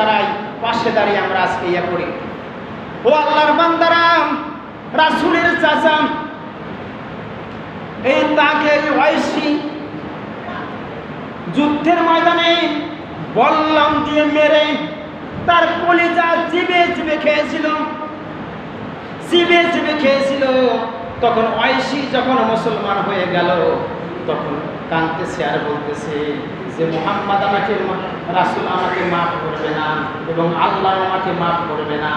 দাঁড়াই, পাশে দাঁড়িয়ে আমরা আজকে ইয়া করি। ও আল্লাহর বান্দারা, রাসূলের চাচা এই তাকে ওয়াইসি যুদ্ধের ময়দানে বল্লম দিয়ে মেরে তার কলিজা চিবিয়ে চিবিয়ে খেয়েছিল, চিবিয়ে চিবিয়ে খেয়েছিল। তখন ওয়াইসি যখন মুসলমান হয়ে গেল, তখন কাঁদতেছে আর বলতেছে যে মুহাম্মদ আমাকে, রাসূল আমাকে মাফ করবে না এবং আল্লাহ আমাকে মাফ করবে না।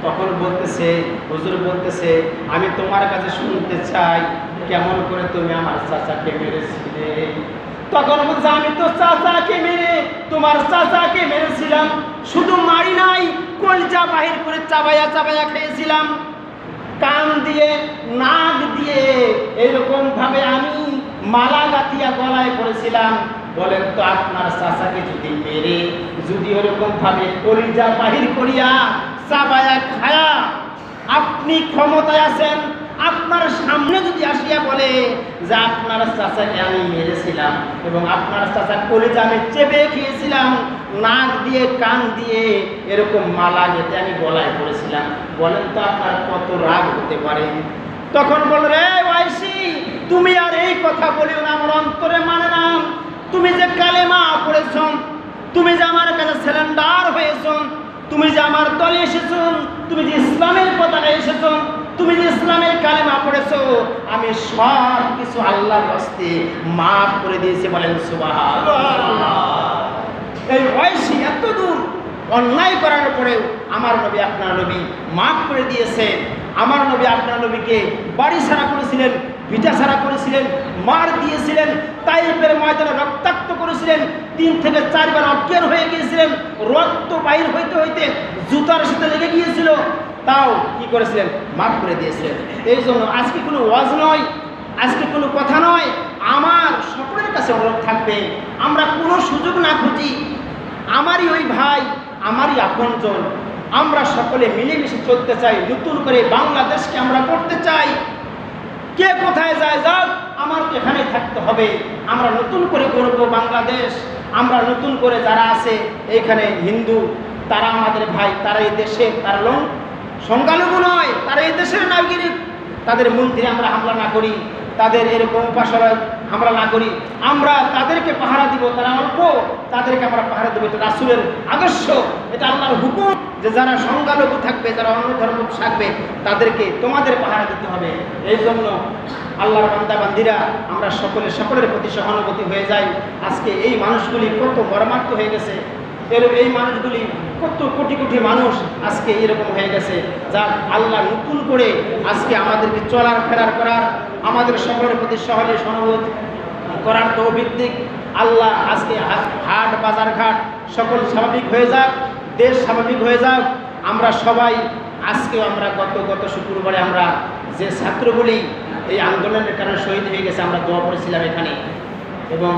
তখন বলতেছে, হুজুর বলতেছে, আমি তোমার কাছে শুনতে চাই কেমন করে তুমি আমার চাচাকে মেরেছিলে। তখন বলছে, আমি তো চাচাকে মেরে, তোমার চাচাকে মেরেছিলাম, শুধু মারি নাই, কলজা বাহির করে চাবায়া চাবায়া খেয়েছিলাম, কান দিয়ে নাক দিয়ে এরকম ভাবে আমি মালা গাঁথিয়া গলায় পড়েছিলাম। বলেন তো আপনার চাচাকে যদি মেরে, যদি ওরকম ভাবে কলিজা বাহির করিয়া চাবায়া খায়া আপনি ক্ষমতায় আছেন, আপনার সামনে যদি আসিয়া বলে যে আপনার চাচাকে আমি মেরেছিলাম এবং আপনার চাচার কলিজা আমি চেপে খেয়েছিলাম, নাক দিয়ে কান দিয়ে এরকম মালা গেঁথে আমি গলায় পড়েছিলাম, বলেন তো আপনার কত রাগ হতে পারে? তখন বল, রে ওয়াইসি, তুমি আর এই কথা বলিও না, আমার অন্তরে মানে না। তুমি যে কালেমা পড়েছ, তুমি যে আমার কাছে সিলিন্ডার হয়েছ, তুমি যে আমার দলে এসেছ, তুমি যে ইসলামের পতাকা এসেছ, তুমি যে ইসলামের কালেমা পড়েছো, আমি সব কিছু আল্লাহর হস্তে মাফ করে দিয়েছি। বলেন সুবহানাল্লাহ। এই ওয়াইসি এত দূর অন্যায় করার পরেও আমার নবী আপনার নবী মাফ করে দিয়েছে। আমার নবী আপনার নবীকে বাড়ি ছাড়া করেছিলেন, ভিটা ছাড়া করেছিলেন, মার দিয়েছিলেন, তাইফের ময়দানে রক্তাক্ত করেছিলেন, 3 থেকে 4 বার অজ্ঞান হয়ে গিয়েছিলেন, রক্ত বাহির হইতে হইতে জুতার সাথে লেগে গিয়েছিল, তাও কি করেছিলেন? মাফ করে দিয়েছিলেন। এই জন্য আজকে কোনো ওয়াজ নয়, আজকে কোনো কথা নয়, আমার সকলের কাছে অনুরোধ থাকবে, আমরা কোনো সুযোগ না খুঁজি, আমারই ওই ভাই, আমারই আপনজন, আমরা সকলে মিলেমিশে চলতে চাই, নতুন করে বাংলাদেশকে আমরা করতে চাই। কে কোথায় যায় যাক, আমার তো এখানে থাকতে হবে। আমরা নতুন করে গড়ব বাংলাদেশ। আমরা নতুন করে যারা আছে এইখানে হিন্দু, তারা আমাদের ভাই, তারা এই দেশে, তারা সংখ্যালঘু নয়, তারা এই দেশের নাগরিক। তাদের মন্দিরে আমরা হামলা না করি, তাদের এরকম উপাসনায় হামলা না করি, আমরা তাদেরকে পাহারা দিব। তারা অল্প, তাদেরকে আমরা পাহারা দেবো। এটা রাসূলের আদর্শ, এটা আল্লাহর হুকুম যে যারা সংখ্যালঘু থাকবে, যারা অন্য ধর্ম থাকবে, তাদেরকে তোমাদের পাহারা দিতে হবে। এই জন্য আল্লাহর বান্দা বান্দিরা, আমরা সকলের প্রতি সহানুভূতি হয়ে যাই। আজকে এই মানুষগুলি কত মর্মার্থ হয়ে গেছে, এই মানুষগুলি কত কোটি কোটি মানুষ আজকে এরকম হয়ে গেছে। যা আল্লাহ নতুন করে আজকে আমাদেরকে চলার ফেরার করার, আমাদের সকলের প্রতি সহানুভূতি করার তৌফিক দিক। আল্লাহ আজকে হাট বাজার ঘাট সকল স্বাভাবিক হয়ে যাক, দেশ স্বাভাবিক হয়ে যাক। আমরা সবাই আজকে গত শুক্রবারে আমরা যে ছাত্রগুলি এই আন্দোলনের কারণে শহীদ হয়ে গেছে, আমরা দোয়া করেছিলাম এখানে, এবং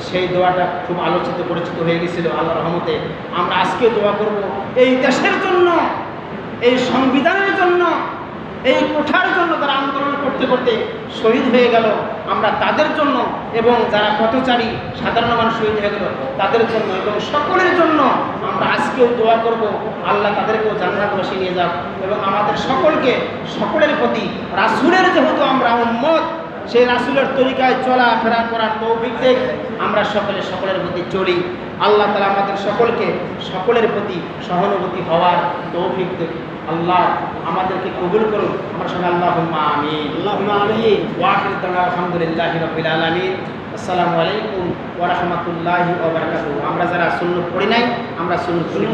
সেই দোয়াটা খুব আলোচিত পরিচিত হয়ে গেছিল। আল্লাহর রহমতে আমরা আজকেও দোয়া করব এই দেশের জন্য, এই সংবিধানের জন্য, এই কোঠার জন্য যারা আন্দোলন করতে করতে শহীদ হয়ে গেল, আমরা তাদের জন্য, এবং যারা পথচারী সাধারণ মানুষ শহীদ হয়ে গেল তাদের জন্য, এবং সকলের জন্য আমরা আজকেও দোয়া করব। আল্লাহ তাদেরকেও জান্নাতবাসী নিয়ে যাক, এবং আমাদের সকলের প্রতি রাসূলের যেহেতু আমরা উম্মত, সেই রাসূলের তরিকায় চলা ফেরা করার তৌফিক দেখ, আমরা সকলের প্রতি চলি। আল্লাহ তাআলা আমাদের সকলের প্রতি সহানুভূতি হওয়ার তৌফিক দেখ। আল্লাহ আমাদেরকে কবুল করুন। আমরা সবাই আল্লাহুম্মা আমিন, আল্লাহুম্মা আমিন। ওয়া আখিরু দাওয়ানা আলহামদুলিল্লাহি রাব্বিল আলামিন। আসসালামু আলাইকুম ওয়া রাহমাতুল্লাহি ওয়া বারাকাতুহু। আমরা যারা সুন্নাত পড়ি নাই, আমরা সুন্নাত পড়ি।